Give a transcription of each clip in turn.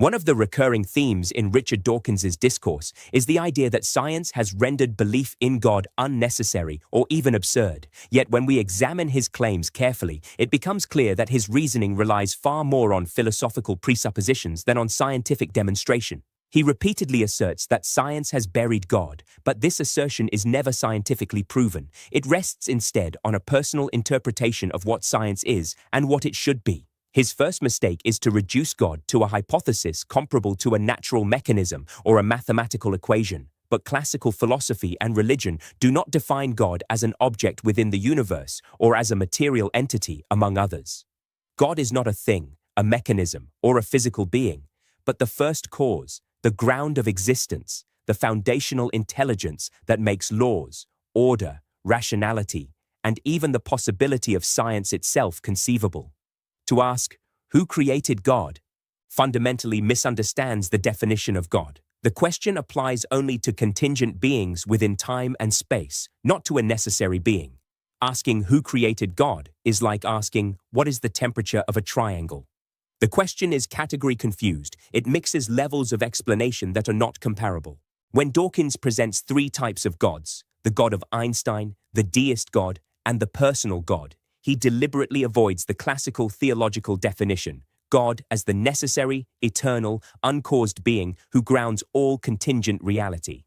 One of the recurring themes in Richard Dawkins's discourse is the idea that science has rendered belief in God unnecessary or even absurd. Yet when we examine his claims carefully, it becomes clear that his reasoning relies far more on philosophical presuppositions than on scientific demonstration. He repeatedly asserts that science has buried God, but this assertion is never scientifically proven. It rests instead on a personal interpretation of what science is and what it should be. His first mistake is to reduce God to a hypothesis comparable to a natural mechanism or a mathematical equation. But classical philosophy and religion do not define God as an object within the universe or as a material entity, among others. God is not a thing, a mechanism, or a physical being, but the first cause, the ground of existence, the foundational intelligence that makes laws, order, rationality, and even the possibility of science itself conceivable. To ask, who created God, fundamentally misunderstands the definition of God. The question applies only to contingent beings within time and space, not to a necessary being. Asking who created God is like asking, what is the temperature of a triangle? The question is category confused. It mixes levels of explanation that are not comparable. When Dawkins presents three types of gods, the God of Einstein, the deist God, and the personal God, he deliberately avoids the classical theological definition, God as the necessary, eternal, uncaused being who grounds all contingent reality.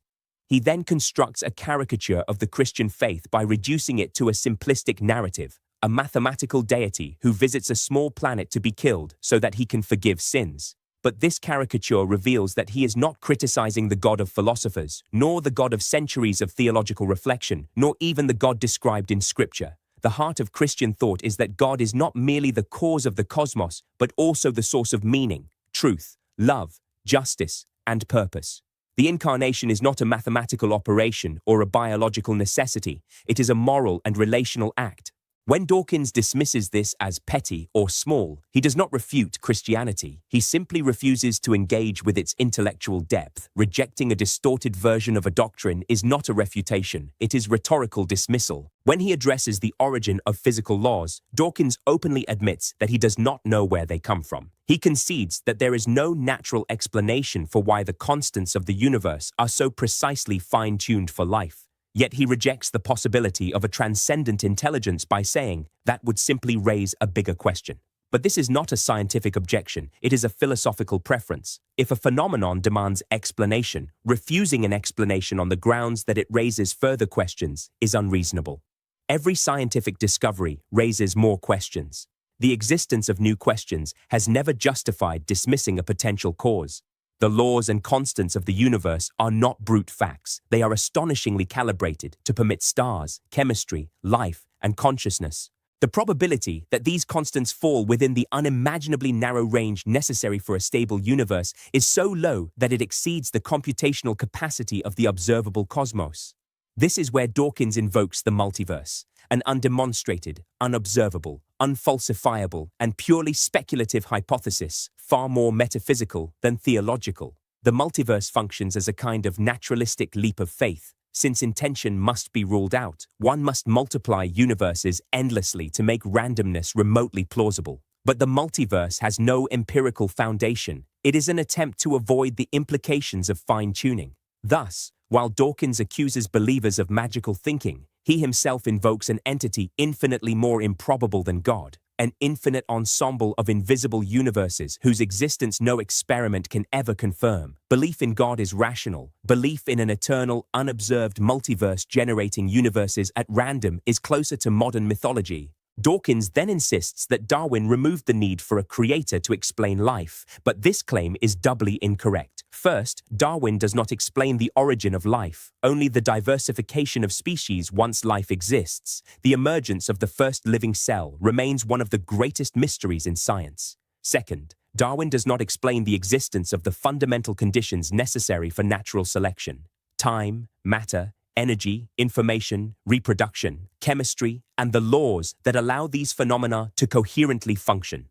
He then constructs a caricature of the Christian faith by reducing it to a simplistic narrative, a mathematical deity who visits a small planet to be killed so that he can forgive sins. But this caricature reveals that he is not criticizing the God of philosophers, nor the God of centuries of theological reflection, nor even the God described in Scripture. The heart of Christian thought is that God is not merely the cause of the cosmos, but also the source of meaning, truth, love, justice, and purpose. The incarnation is not a mathematical operation or a biological necessity. It is a moral and relational act. When Dawkins dismisses this as petty or small, he does not refute Christianity. He simply refuses to engage with its intellectual depth. Rejecting a distorted version of a doctrine is not a refutation, it is rhetorical dismissal. When he addresses the origin of physical laws, Dawkins openly admits that he does not know where they come from. He concedes that there is no natural explanation for why the constants of the universe are so precisely fine-tuned for life. Yet he rejects the possibility of a transcendent intelligence by saying that would simply raise a bigger question. But this is not a scientific objection, it is a philosophical preference. If a phenomenon demands explanation, refusing an explanation on the grounds that it raises further questions is unreasonable. Every scientific discovery raises more questions. The existence of new questions has never justified dismissing a potential cause. The laws and constants of the universe are not brute facts. They are astonishingly calibrated to permit stars, chemistry, life, and consciousness. The probability that these constants fall within the unimaginably narrow range necessary for a stable universe is so low that it exceeds the computational capacity of the observable cosmos. This is where Dawkins invokes the multiverse, an undemonstrated, unobservable, unfalsifiable, and purely speculative hypothesis, far more metaphysical than theological. The multiverse functions as a kind of naturalistic leap of faith. Since intention must be ruled out, one must multiply universes endlessly to make randomness remotely plausible. But the multiverse has no empirical foundation. It is an attempt to avoid the implications of fine-tuning. Thus, while Dawkins accuses believers of magical thinking, he himself invokes an entity infinitely more improbable than God, an infinite ensemble of invisible universes whose existence no experiment can ever confirm. Belief in God is rational. Belief in an eternal, unobserved multiverse generating universes at random is closer to modern mythology. Dawkins then insists that Darwin removed the need for a creator to explain life, but this claim is doubly incorrect. First, Darwin does not explain the origin of life, only the diversification of species once life exists. The emergence of the first living cell remains one of the greatest mysteries in science. Second, Darwin does not explain the existence of the fundamental conditions necessary for natural selection: time, matter, energy, information, reproduction, chemistry, and the laws that allow these phenomena to coherently function.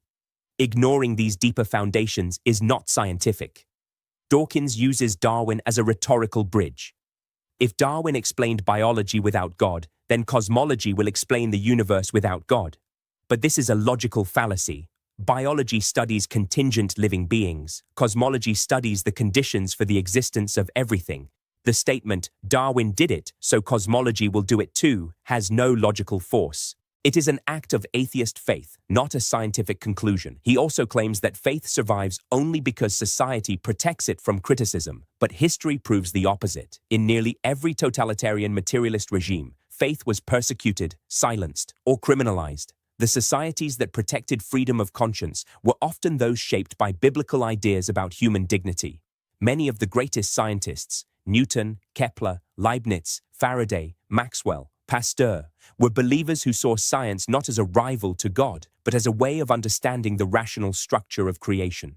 Ignoring these deeper foundations is not scientific. Dawkins uses Darwin as a rhetorical bridge. If Darwin explained biology without God, then cosmology will explain the universe without God. But this is a logical fallacy. Biology studies contingent living beings. Cosmology studies the conditions for the existence of everything. The statement, "Darwin did it, so cosmology will do it too," has no logical force. It is an act of atheist faith, not a scientific conclusion. He also claims that faith survives only because society protects it from criticism, but history proves the opposite. In nearly every totalitarian materialist regime, faith was persecuted, silenced, or criminalized. The societies that protected freedom of conscience were often those shaped by biblical ideas about human dignity. Many of the greatest scientists, Newton, Kepler, Leibniz, Faraday, Maxwell, Pasteur, were believers who saw science not as a rival to God, but as a way of understanding the rational structure of creation.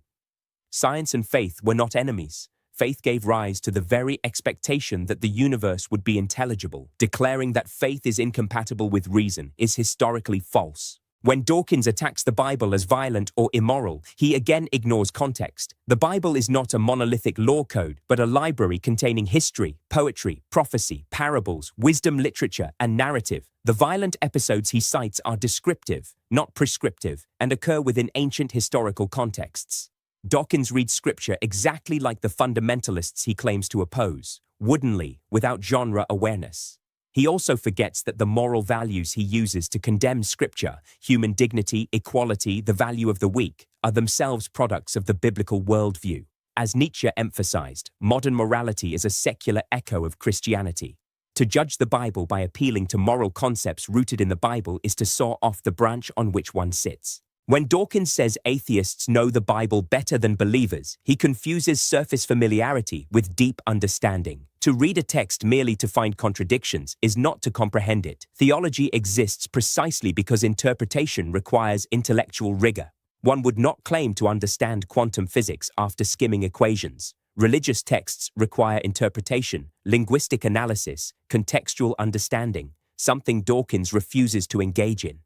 Science and faith were not enemies. Faith gave rise to the very expectation that the universe would be intelligible. Declaring that faith is incompatible with reason is historically false. When Dawkins attacks the Bible as violent or immoral, he again ignores context. The Bible is not a monolithic law code, but a library containing history, poetry, prophecy, parables, wisdom literature, and narrative. The violent episodes he cites are descriptive, not prescriptive, and occur within ancient historical contexts. Dawkins reads scripture exactly like the fundamentalists he claims to oppose, woodenly, without genre awareness. He also forgets that the moral values he uses to condemn scripture, human dignity, equality, the value of the weak, are themselves products of the biblical worldview. As Nietzsche emphasized, modern morality is a secular echo of Christianity. To judge the Bible by appealing to moral concepts rooted in the Bible is to saw off the branch on which one sits. When Dawkins says atheists know the Bible better than believers, he confuses surface familiarity with deep understanding. To read a text merely to find contradictions is not to comprehend it. Theology exists precisely because interpretation requires intellectual rigor. One would not claim to understand quantum physics after skimming equations. Religious texts require interpretation, linguistic analysis, contextual understanding, something Dawkins refuses to engage in.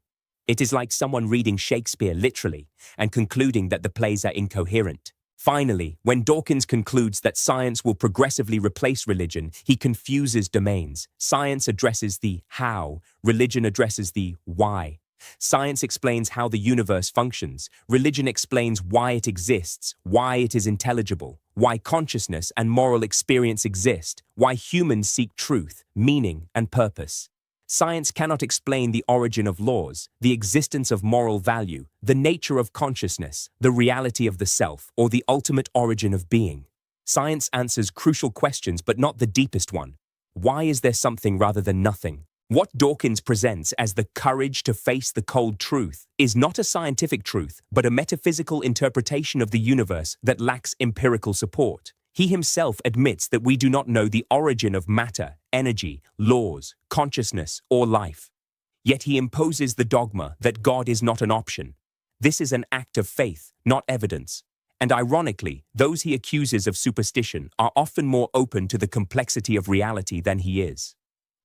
It is like someone reading Shakespeare literally and concluding that the plays are incoherent. Finally, when Dawkins concludes that science will progressively replace religion, he confuses domains. Science addresses the how, religion addresses the why. Science explains how the universe functions. Religion explains why it exists, why it is intelligible, why consciousness and moral experience exist, why humans seek truth, meaning, and purpose. Science cannot explain the origin of laws, the existence of moral value, the nature of consciousness, the reality of the self, or the ultimate origin of being. Science answers crucial questions, but not the deepest one. Why is there something rather than nothing? What Dawkins presents as the courage to face the cold truth is not a scientific truth, but a metaphysical interpretation of the universe that lacks empirical support. He himself admits that we do not know the origin of matter, energy, laws, consciousness, or life. Yet he imposes the dogma that God is not an option. This is an act of faith, not evidence. And ironically, those he accuses of superstition are often more open to the complexity of reality than he is.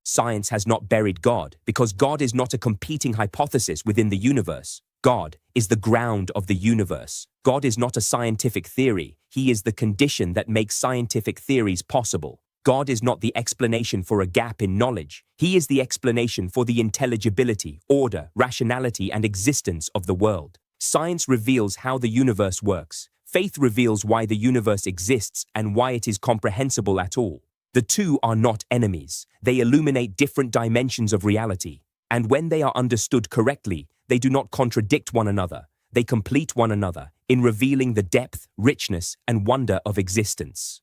Science has not buried God because God is not a competing hypothesis within the universe. God is the ground of the universe. God is not a scientific theory. He is the condition that makes scientific theories possible. God is not the explanation for a gap in knowledge. He is the explanation for the intelligibility, order, rationality, and existence of the world. Science reveals how the universe works. Faith reveals why the universe exists and why it is comprehensible at all. The two are not enemies. They illuminate different dimensions of reality. And when they are understood correctly, they do not contradict one another. They complete one another in revealing the depth, richness, and wonder of existence.